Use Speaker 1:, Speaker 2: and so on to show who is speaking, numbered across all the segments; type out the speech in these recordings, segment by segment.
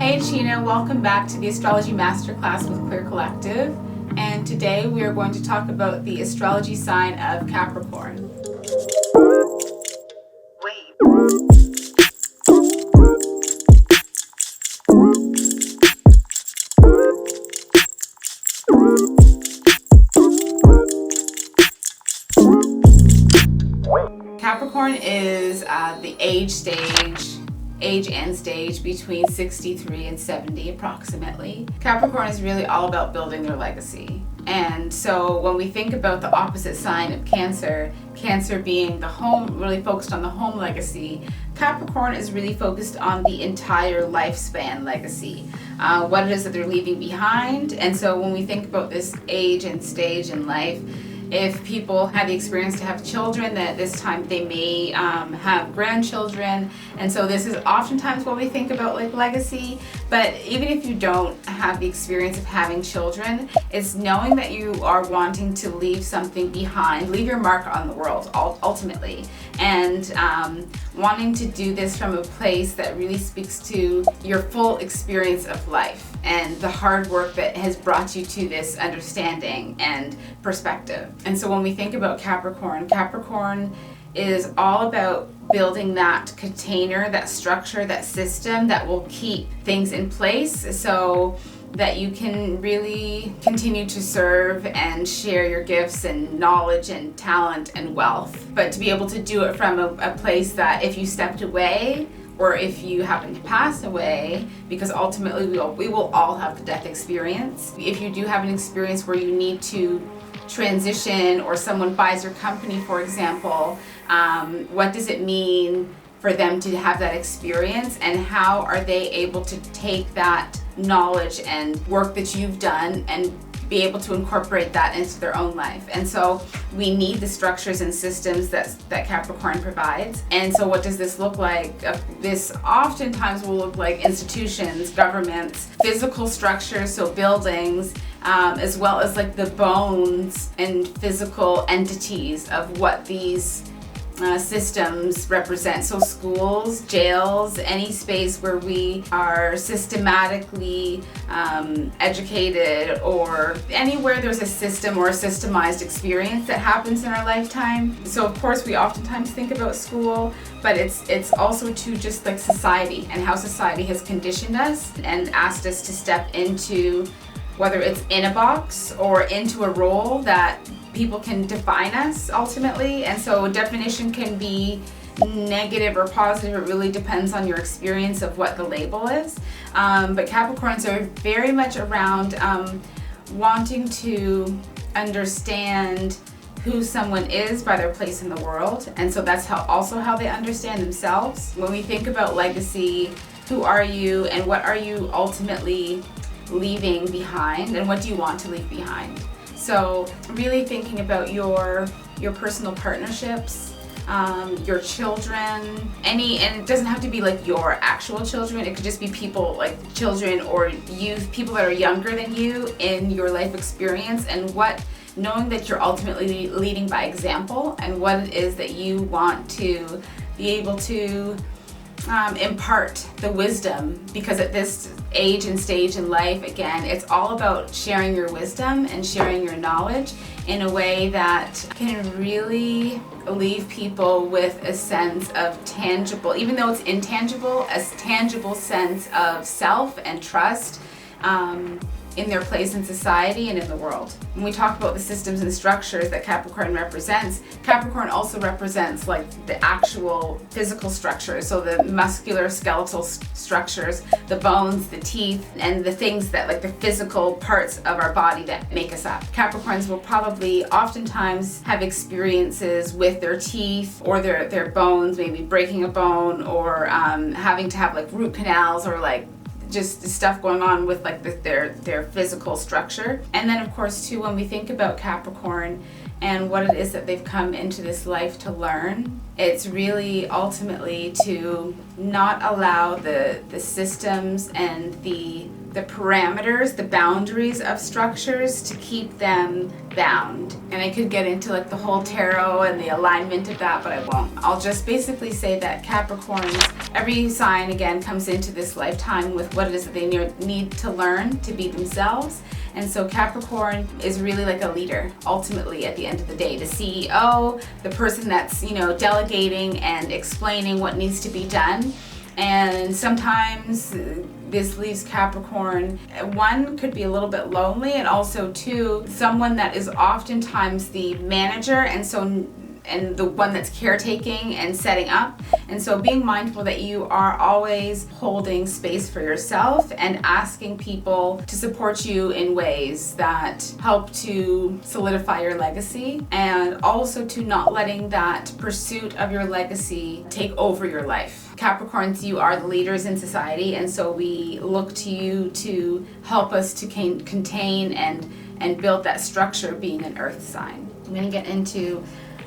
Speaker 1: Hey, it's SHEENA. Welcome back to the Astrology Masterclass with Clear Collective. And today we are going to talk about the astrology sign of Capricorn. Capricorn is the age and stage between 63 and 70 approximately. Capricorn is really all about building their legacy. And so when we think about the opposite sign of Cancer, Cancer being the home, really focused on the home legacy, Capricorn is really focused on the entire lifespan legacy, what it is that they're leaving behind. And so when we think about this age and stage in life, if people had the experience to have children, that this time they may have grandchildren. And so this is oftentimes what we think about like legacy. But even if you don't have the experience of having children, it's knowing that you are wanting to leave something behind, leave your mark on the world ultimately. And wanting to do this from a place that really speaks to your full experience of life and the hard work that has brought you to this understanding and perspective. And so when we think about Capricorn, Capricorn is all about building that container, that structure, that system that will keep things in place so that you can really continue to serve and share your gifts and knowledge and talent and wealth. But to be able to do it from a place that if you stepped away, or if you happen to pass away, because ultimately we will all have the death experience. If you do have an experience where you need to transition or someone buys your company, for example, what does it mean for them to have that experience, and how are they able to take that knowledge and work that you've done and be able to incorporate that into their own life. And so we need the structures and systems that Capricorn provides. And so what does this look like? This oftentimes will look like institutions, governments, physical structures, so buildings, as well as like the bones and physical entities of what these systems represent. So schools, jails, any space where we are systematically educated, or anywhere there's a system or a systemized experience that happens in our lifetime. So of course we oftentimes think about school, but it's also to just like society and how society has conditioned us and asked us to step into, whether it's in a box or into a role that people can define us ultimately. And so definition can be negative or positive. It really depends on your experience of what the label is. But Capricorns are very much around wanting to understand who someone is by their place in the world. And so that's how they understand themselves. When we think about legacy, who are you and what are you ultimately leaving behind, and what do you want to leave behind? So really thinking about your personal partnerships, your children, and it doesn't have to be like your actual children. It could just be people like children or youth, people that are younger than you in your life experience, and knowing that you're ultimately leading by example, and what it is that you want to be able to impart the wisdom, because at this age and stage in life, again, it's all about sharing your wisdom and sharing your knowledge in a way that can really leave people with a sense of tangible, even though it's intangible, a tangible sense of self and trust in their place in society and in the world. When we talk about the systems and structures that Capricorn represents, Capricorn also represents like the actual physical structures, so the muscular skeletal structures, the bones, the teeth, and the things that like the physical parts of our body that make us up. Capricorns will probably oftentimes have experiences with their teeth or their bones, maybe breaking a bone, or having to have like root canals, or like just stuff going on with like their physical structure. And then of course too, when we think about Capricorn and what it is that they've come into this life to learn, it's really ultimately to not allow the systems and the parameters, the boundaries of structures to keep them bound. And I could get into like the whole tarot and the alignment of that, but I won't. I'll just basically say that Capricorns every sign again comes into this lifetime with what it is that they need to learn to be themselves. And so Capricorn is really like a leader, ultimately, at the end of the day. The CEO, the person that's, delegating and explaining what needs to be done. And sometimes this leaves Capricorn, one, could be a little bit lonely, and also two, someone that is oftentimes the manager, and the one that's caretaking and setting up. And so being mindful that you are always holding space for yourself and asking people to support you in ways that help to solidify your legacy, and also to not letting that pursuit of your legacy take over your life. Capricorns, you are the leaders in society, and so we look to you to help us to contain and build that structure, being an earth sign. I'm going to get into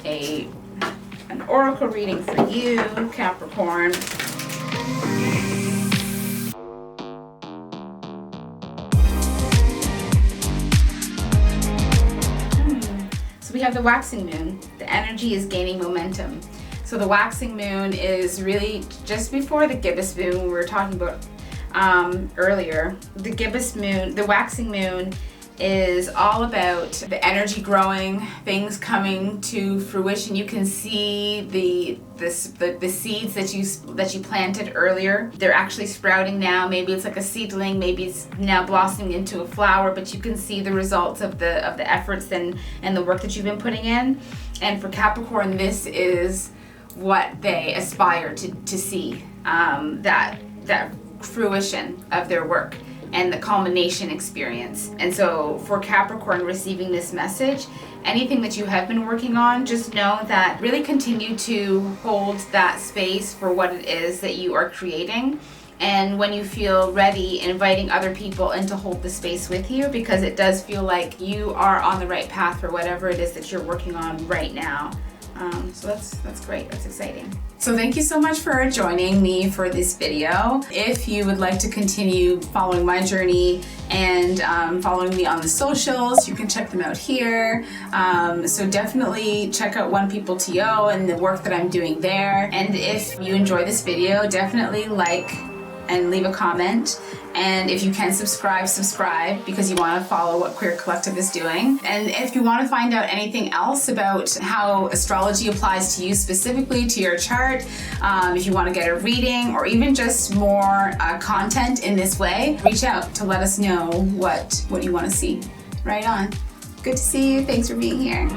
Speaker 1: an oracle reading for you, Capricorn. So we have the waxing moon. The energy is gaining momentum. So the waxing moon is really just before the gibbous moon we were talking about earlier. The gibbous moon, the waxing moon, is all about the energy growing, things coming to fruition. You can see the seeds that you planted earlier. They're actually sprouting now. Maybe it's like a seedling, maybe it's now blossoming into a flower, but you can see the results of the efforts and the work that you've been putting in. And for Capricorn, this is what they aspire to see, that fruition of their work and the culmination experience. And so for Capricorn receiving this message, anything that you have been working on, just know that really continue to hold that space for what it is that you are creating. And when you feel ready, inviting other people in to hold the space with you, because it does feel like you are on the right path for whatever it is that you're working on right now. So that's great, that's exciting. So thank you so much for joining me for this video. If you would like to continue following my journey and following me on the socials, you can check them out here. So definitely check out One People TO and the work that I'm doing there. And if you enjoy this video, definitely like and leave a comment. And if you can subscribe because you want to follow what Queer Collective is doing. And if you want to find out anything else about how astrology applies to you specifically, to your chart, if you want to get a reading or even just more content in this way, reach out to let us know what you want to see. Right on. Good to see you. Thanks for being here.